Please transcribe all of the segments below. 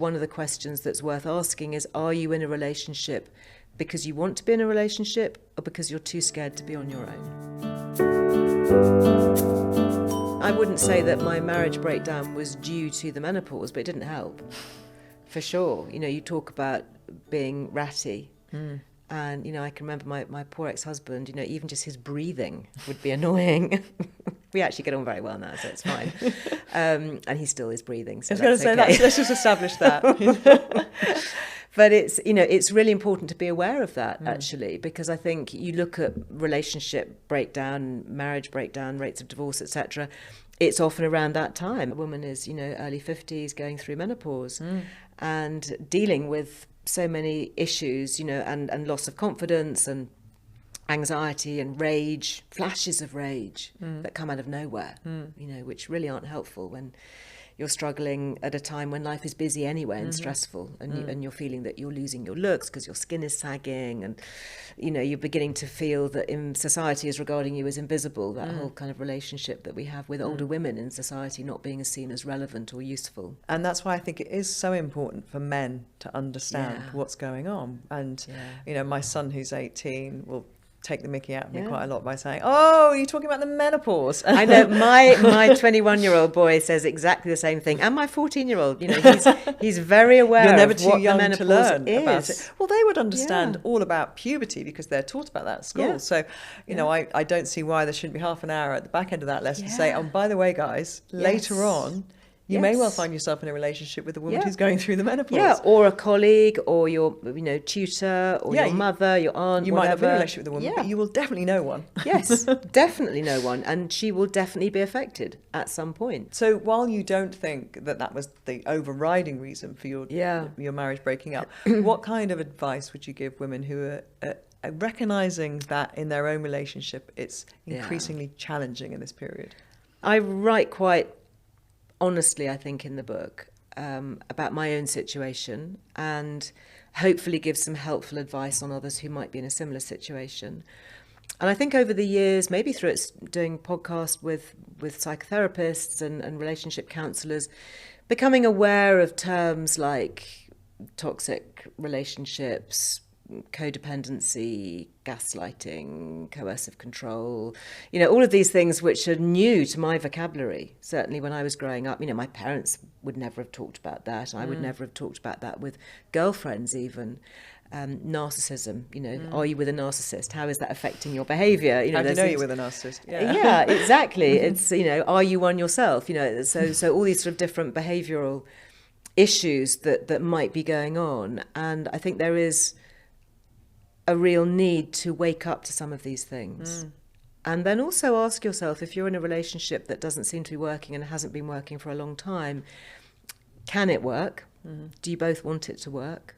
One of the questions that's worth asking is, are you in a relationship because you want to be in a relationship or because you're too scared to be on your own? I wouldn't say that my marriage breakdown was due to the menopause, but it didn't help, for sure. You know, you talk about being ratty. And, you know, I can remember my poor ex-husband, you know, even just his breathing would be annoying. We actually get on very well now, so it's fine. And he still is breathing, so that's okay. Let's just establish that. But it's, you know, it's really important to be aware of that, actually, because I think you look at relationship breakdown, marriage breakdown, rates of divorce, etc. It's often around that time. A woman is, you know, early 50s, going through menopause and dealing with so many issues, you know, and loss of confidence and anxiety and rage, flashes of rage that come out of nowhere, you know, which really aren't helpful when you're struggling at a time when life is busy anyway and stressful, and you're feeling that you're losing your looks because your skin is sagging, and you know, you're beginning to feel that in society is regarding you as invisible, that whole kind of relationship that we have with older women in society not being as seen as relevant or useful. And that's why I think it is so important for men to understand what's going on. And you know, my son who's 18 will take the mickey out of me quite a lot by saying, "Oh, you're talking about the menopause." I know my 21-year-old boy says exactly the same thing, and my 14-year-old. You know, he's very aware. You're never of too what young the menopause to learn is. about it. Well, they would understand all about puberty because they're taught about that at school. Yeah. So, you know, I don't see why there shouldn't be half an hour at the back end of that lesson to say, "Oh, by the way, guys, later on, you may well find yourself in a relationship with a woman who's going through the menopause." Yeah, or a colleague, or your, you know, tutor, or your mother, your aunt, You whatever. might not be in a relationship with a woman, but you will definitely know one. Yes, definitely know one, and she will definitely be affected at some point. So while you don't think that was the overriding reason for your marriage breaking up, what kind of advice would you give women who are recognising that in their own relationship it's increasingly challenging in this period? I write quite honestly, I think, in the book about my own situation, and hopefully give some helpful advice on others who might be in a similar situation. And I think over the years, maybe through doing podcasts with psychotherapists and relationship counsellors, becoming aware of terms like toxic relationships, codependency, gaslighting, coercive control, you know, all of these things which are new to my vocabulary. Certainly when I was growing up, you know, my parents would never have talked about that. I would never have talked about that with girlfriends even. Narcissism, you know, are you with a narcissist? How is that affecting your behaviour? You know, how do you know you're with a narcissist? Yeah, exactly. It's, you know, are you one yourself? You know, so all these sort of different behavioural issues that might be going on. And I think there is a real need to wake up to some of these things. And then also ask yourself, if you're in a relationship that doesn't seem to be working and hasn't been working for a long time, can it work? Do you both want it to work?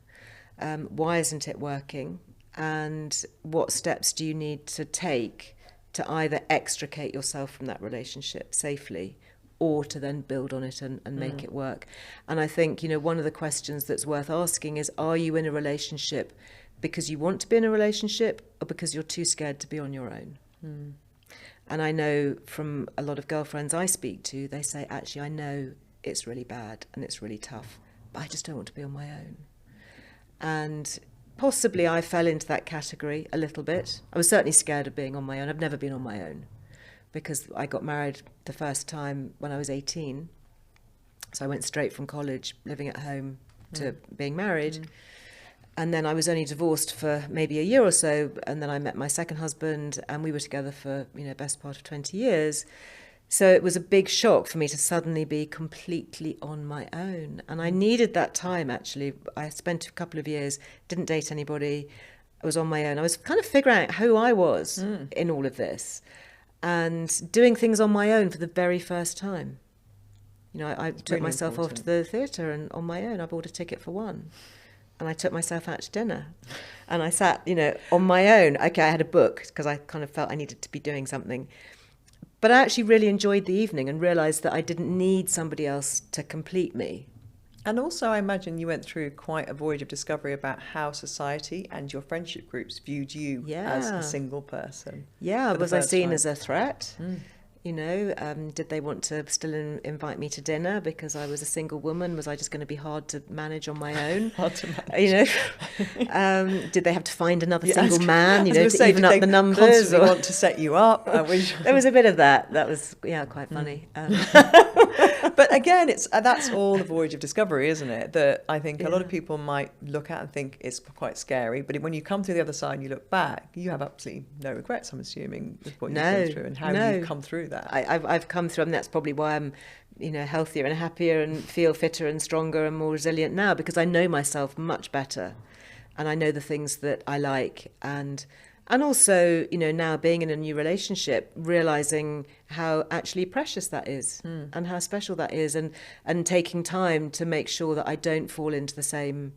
Why isn't it working? And what steps do you need to take to either extricate yourself from that relationship safely or to then build on it and make it work? And I think, you know, one of the questions that's worth asking is, are you in a relationship because you want to be in a relationship or because you're too scared to be on your own? And I know from a lot of girlfriends I speak to, they say, actually, I know it's really bad and it's really tough, but I just don't want to be on my own. And possibly I fell into that category a little bit. I was certainly scared of being on my own. I've never been on my own because I got married the first time when I was 18. So I went straight from college, living at home, to being married. And then I was only divorced for maybe a year or so, and then I met my second husband, and we were together for, you know, best part of 20 years. So it was a big shock for me to suddenly be completely on my own. And I needed that time, actually. I spent a couple of years, didn't date anybody, I was on my own. I was kind of figuring out who I was in all of this and doing things on my own for the very first time. You know, I took really myself important. off to the theatre and on my own. I bought a ticket for one. And I took myself out to dinner and I sat, you know, on my own. Okay, I had a book because I kind of felt I needed to be doing something. But I actually really enjoyed the evening and realised that I didn't need somebody else to complete me. And also, I imagine you went through quite a voyage of discovery about how society and your friendship groups viewed you as a single person. Yeah, was I seen as a threat? You know, did they want to still invite me to dinner because I was a single woman? Was I just going to be hard to manage on my own? Hard to manage. You know, did they have to find another single man? You know, to even up the numbers. Constantly want to set you up. There was a bit of that. That was quite funny. But again, that's all the voyage of discovery, isn't it? That I think a lot of people might look at and think it's quite scary, but when you come through the other side and you look back, you have absolutely no regrets, I'm assuming, with what you've been through and how you've come through that. I've come through, and that's probably why I'm, you know, healthier and happier and feel fitter and stronger and more resilient now, because I know myself much better, and I know the things that I like, and also, you know, now being in a new relationship, realizing how actually precious that is and how special that is, and taking time to make sure that I don't fall into the same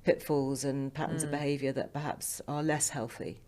pitfalls and patterns of behaviour that perhaps are less healthy.